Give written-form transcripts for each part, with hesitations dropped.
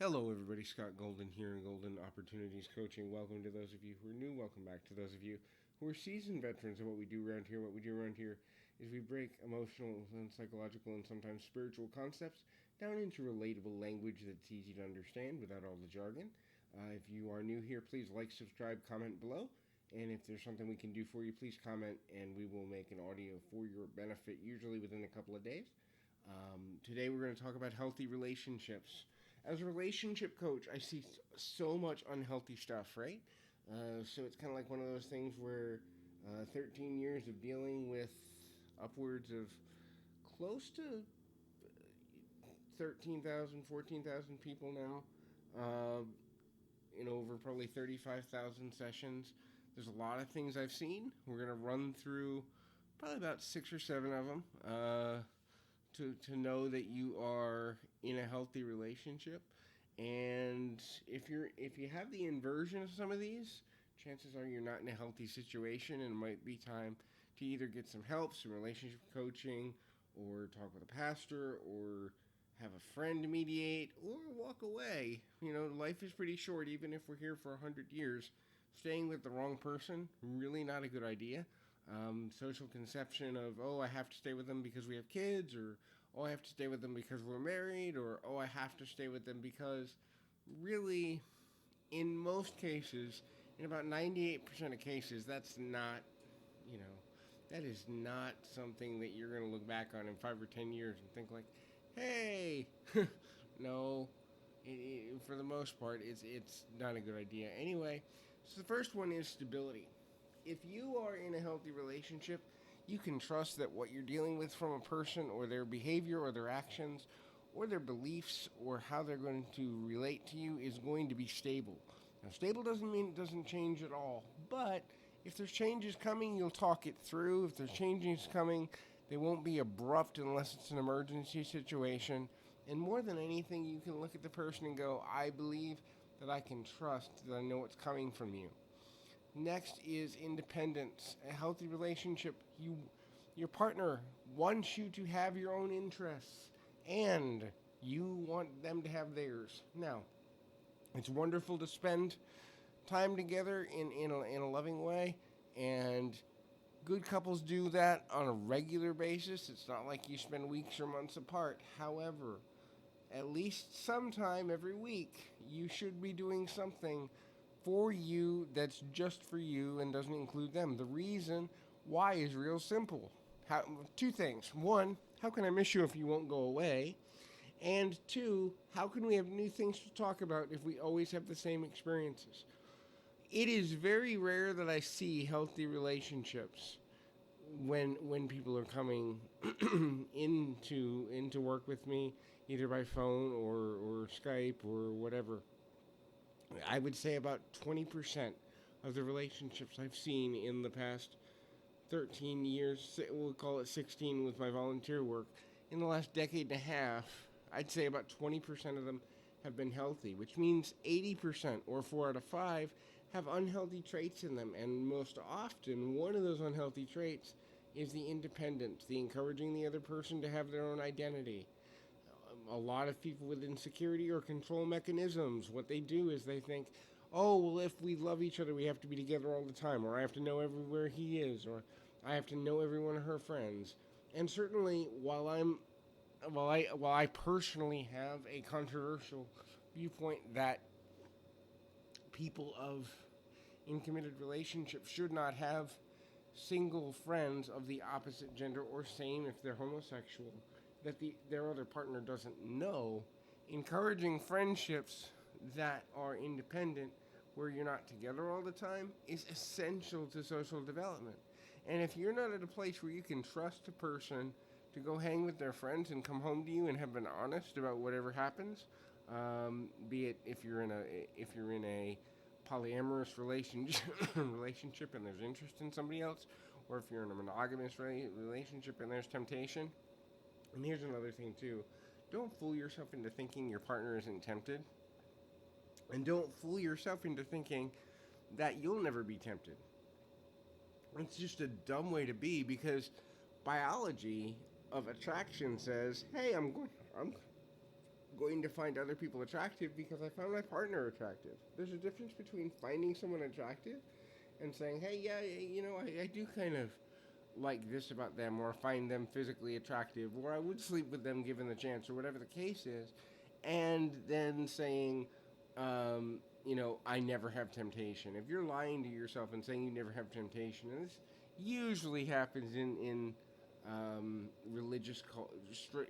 Hello, everybody. Scott Golden here in Golden Opportunities Coaching. Welcome to those of you who are new. Welcome back to those of you who are seasoned veterans of what we do around here. What we do around here is we break emotional and psychological and sometimes spiritual concepts down into relatable language that's easy to understand without all the jargon. If you are new here, please like, subscribe, comment below. And if there's something we can do for you, please comment and we will make an audio for your benefit, usually within a couple of days. Today we're going to talk about healthy relationships. As a relationship coach, I see so much unhealthy stuff, right? So it's kind of like one of those things where 13 years of dealing with upwards of close to 13,000, 14,000 people now, in over probably 35,000 sessions. There's a lot of things I've seen. We're going to run through probably about 6 or 7 of them. To know that you are in a healthy relationship, and if you have the inversion of some of these, chances are you're not in a healthy situation, and it might be time to either get some help, some relationship coaching, or talk with a pastor, or have a friend mediate, or walk away. Life is pretty short. Even if we're here for 100 years, staying with the wrong person, really not a good idea. Social conception of, oh, I have to stay with them because we have kids, or oh, I have to stay with them because we're married, or oh, I have to stay with them because really, in most cases, in about 98% of cases, that's not, that is not something that you're going to look back on in 5 or 10 years and think like, hey, no, for the most part, it's not a good idea. Anyway, so the first one is stability. If you are in a healthy relationship, you can trust that what you're dealing with from a person, or their behavior, or their actions, or their beliefs, or how they're going to relate to you is going to be stable. Now, stable doesn't mean it doesn't change at all, but if there's changes coming, you'll talk it through. If there's changes coming, they won't be abrupt unless it's an emergency situation. And more than anything, you can look at the person and go, I believe that I can trust that I know what's coming from you. Next is independence. A healthy relationship, your partner wants you to have your own interests, and you want them to have theirs. Now, it's wonderful to spend time together in a loving way, and good couples do that on a regular basis. It's not like you spend weeks or months apart. However, at least sometime every week, you should be doing something for you that's just for you and doesn't include them. The reason why is real simple. Two things. One, how can I miss you if you won't go away? And two, how can we have new things to talk about if we always have the same experiences? It is very rare that I see healthy relationships when people are coming into work with me, either by phone or Skype or whatever. I would say about 20% of the relationships I've seen in the past 13 years, we'll call it 16 with my volunteer work, in the last decade and a half, I'd say about 20% of them have been healthy, which means 80%, or 4 out of 5, have unhealthy traits in them. And most often, one of those unhealthy traits is the independence, the encouraging the other person to have their own identity. A lot of people with insecurity or control mechanisms, what they do is they think, oh, well, if we love each other, we have to be together all the time, or I have to know everywhere he is, or I have to know every one of her friends. And certainly, while I personally have a controversial viewpoint that people in committed relationships should not have single friends of the opposite gender, or same if they're homosexual, that their other partner doesn't know, encouraging friendships that are independent, where you're not together all the time, is essential to social development. And if you're not at a place where you can trust a person to go hang with their friends and come home to you and have been honest about whatever happens, be it if you're in a polyamorous relationship and there's interest in somebody else, or if you're in a monogamous relationship and there's temptation. And here's another thing too. Don't fool yourself into thinking your partner isn't tempted. And don't fool yourself into thinking that you'll never be tempted. It's just a dumb way to be, because biology of attraction says, hey, going to find other people attractive because I found my partner attractive. There's a difference between finding someone attractive and saying, hey, yeah, I do kind of like this about them, or find them physically attractive, or I would sleep with them given the chance, or whatever the case is, and then saying, I never have temptation. If you're lying to yourself and saying you never have temptation, and this usually happens in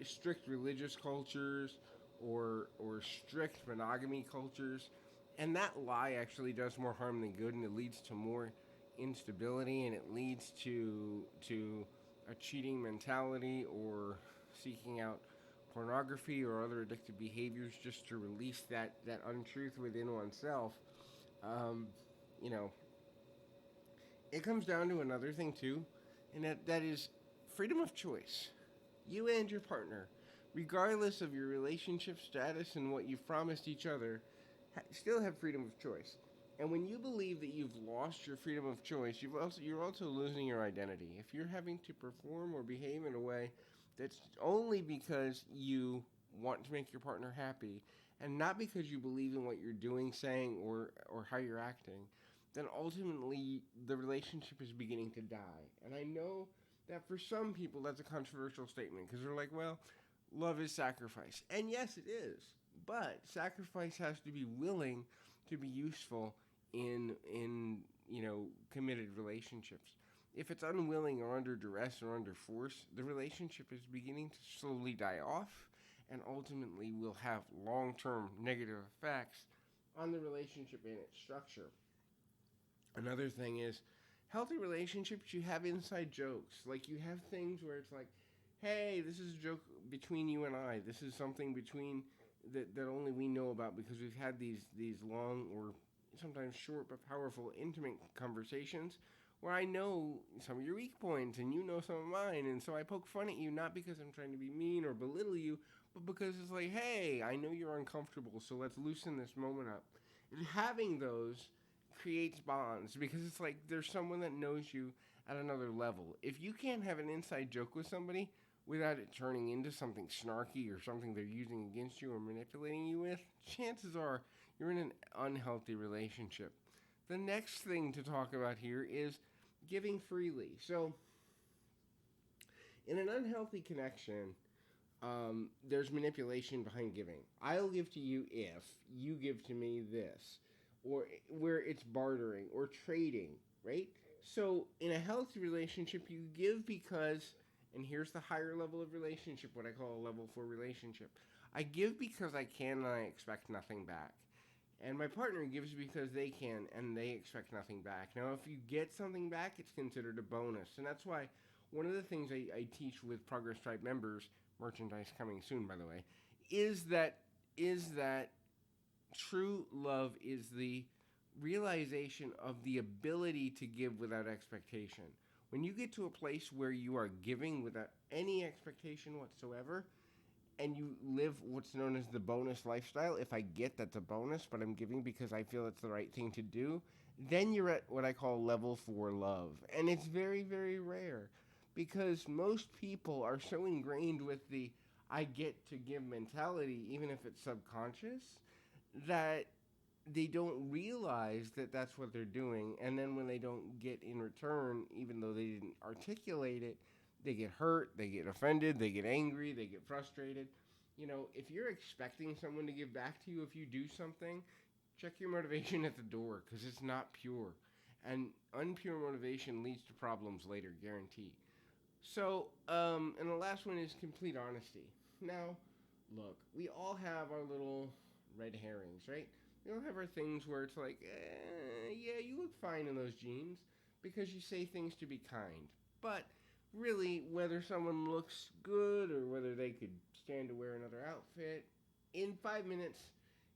strict religious cultures, or strict monogamy cultures, and that lie actually does more harm than good, and it leads to more instability, and it leads to a cheating mentality, or seeking out pornography or other addictive behaviors just to release that untruth within oneself. Um, you know, it comes down to another thing too, and that is freedom of choice. You and your partner, regardless of your relationship status and what you've promised each other, still have freedom of choice. And when you believe that you've lost your freedom of choice, you're also losing your identity. If you're having to perform or behave in a way that's only because you want to make your partner happy, and not because you believe in what you're doing, saying, or how you're acting, then ultimately the relationship is beginning to die. And I know that for some people that's a controversial statement, because they're like, well, love is sacrifice. And yes, it is. But sacrifice has to be willing to be useful in committed relationships. If it's unwilling or under duress or under force, the relationship is beginning to slowly die off, and ultimately will have long-term negative effects on the relationship and its structure. Another thing is, healthy relationships, you have inside jokes. Like, you have things where it's like, hey, this is a joke between you and I. This is something between that only we know about, because we've had these long, or sometimes short but powerful, intimate conversations where I know some of your weak points and you know some of mine, and so I poke fun at you, not because I'm trying to be mean or belittle you, but because it's like, hey, I know you're uncomfortable, so let's loosen this moment up. And having those creates bonds, because it's like there's someone that knows you at another level. If you can't have an inside joke with somebody without it turning into something snarky or something they're using against you or manipulating you with, chances are you're in an unhealthy relationship. The next thing to talk about here is giving freely. So, in an unhealthy connection, there's manipulation behind giving. I'll give to you if you give to me this, or where it's bartering or trading, right? So, in a healthy relationship, you give because, and here's the higher level of relationship, what I call a level 4 relationship. I give because I can and I expect nothing back. And my partner gives because they can and they expect nothing back. Now, if you get something back, it's considered a bonus. And that's why one of the things I teach with Progress Tribe members, merchandise coming soon, by the way, is that true love is the realization of the ability to give without expectation. When you get to a place where you are giving without any expectation whatsoever, and you live what's known as the bonus lifestyle, if I get that's a bonus, but I'm giving because I feel it's the right thing to do, then you're at what I call level 4 love. And it's very, very rare, because most people are so ingrained with the I get to give mentality, even if it's subconscious, that they don't realize that that's what they're doing. And then when they don't get in return, even though they didn't articulate it, they get hurt, they get offended, they get angry, they get frustrated. If you're expecting someone to give back to you if you do something, check your motivation at the door, because it's not pure. And unpure motivation leads to problems later, guaranteed. So, and the last one is complete honesty. Now, look, we all have our little red herrings, right? We all have our things where it's like, yeah, you look fine in those jeans, because you say things to be kind. But really, whether someone looks good or whether they could stand to wear another outfit, in 5 minutes,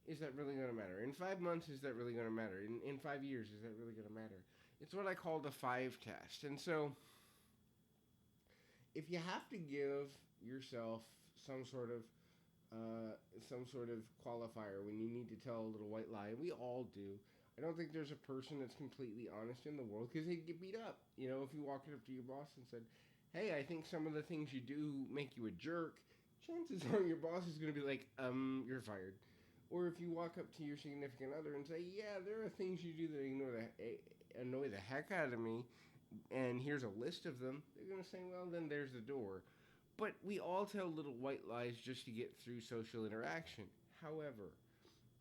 is that really going to matter? In 5 months, is that really going to matter? In 5 years, is that really going to matter? It's what I call the 5 test. And so, if you have to give yourself some sort of qualifier when you need to tell a little white lie, and we all do. I don't think there's a person that's completely honest in the world, because they'd get beat up. If you walked up to your boss and said, hey, I think some of the things you do make you a jerk, chances are your boss is going to be like, you're fired. Or if you walk up to your significant other and say, yeah, there are things you do that annoy the heck out of me, and here's a list of them, they're going to say, well, then there's the door. But we all tell little white lies just to get through social interaction. However,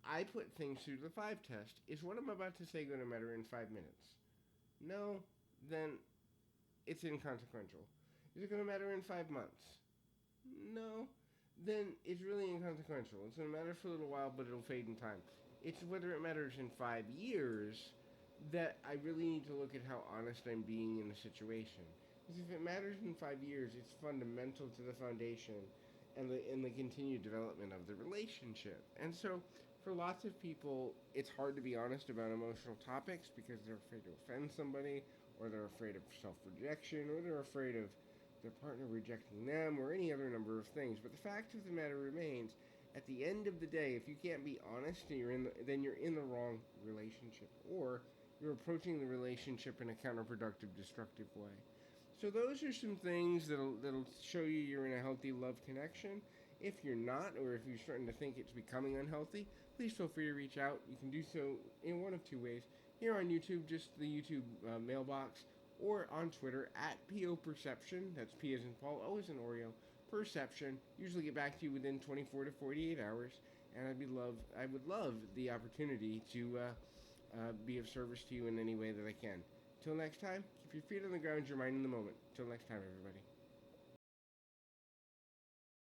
I put things through the 5 test. Is what I'm about to say going to matter in 5 minutes? No, then it's inconsequential. Is it going to matter in 5 months? No, then it's really inconsequential. It's going to matter for a little while, but it'll fade in time. It's whether it matters in 5 years that I really need to look at how honest I'm being in the situation. Because if it matters in 5 years, it's fundamental to the foundation and the continued development of the relationship. And so, for lots of people, it's hard to be honest about emotional topics because they're afraid to offend somebody, or they're afraid of self-rejection, or they're afraid of their partner rejecting them, or any other number of things. But the fact of the matter remains, at the end of the day, if you can't be honest, then you're in the wrong relationship, or you're approaching the relationship in a counterproductive, destructive way. So those are some things that'll show you you're in a healthy love connection. If you're not, or if you're starting to think it's becoming unhealthy, please feel free to reach out. You can do so in one of 2 ways. Here on YouTube, just the YouTube mailbox, or on Twitter at PO Perception. That's P as in Paul, O as in Oreo, Perception. Usually get back to you within 24 to 48 hours, and I would love the opportunity to be of service to you in any way that I can. Till next time, keep your feet on the ground, your mind in the moment. Till next time, everybody.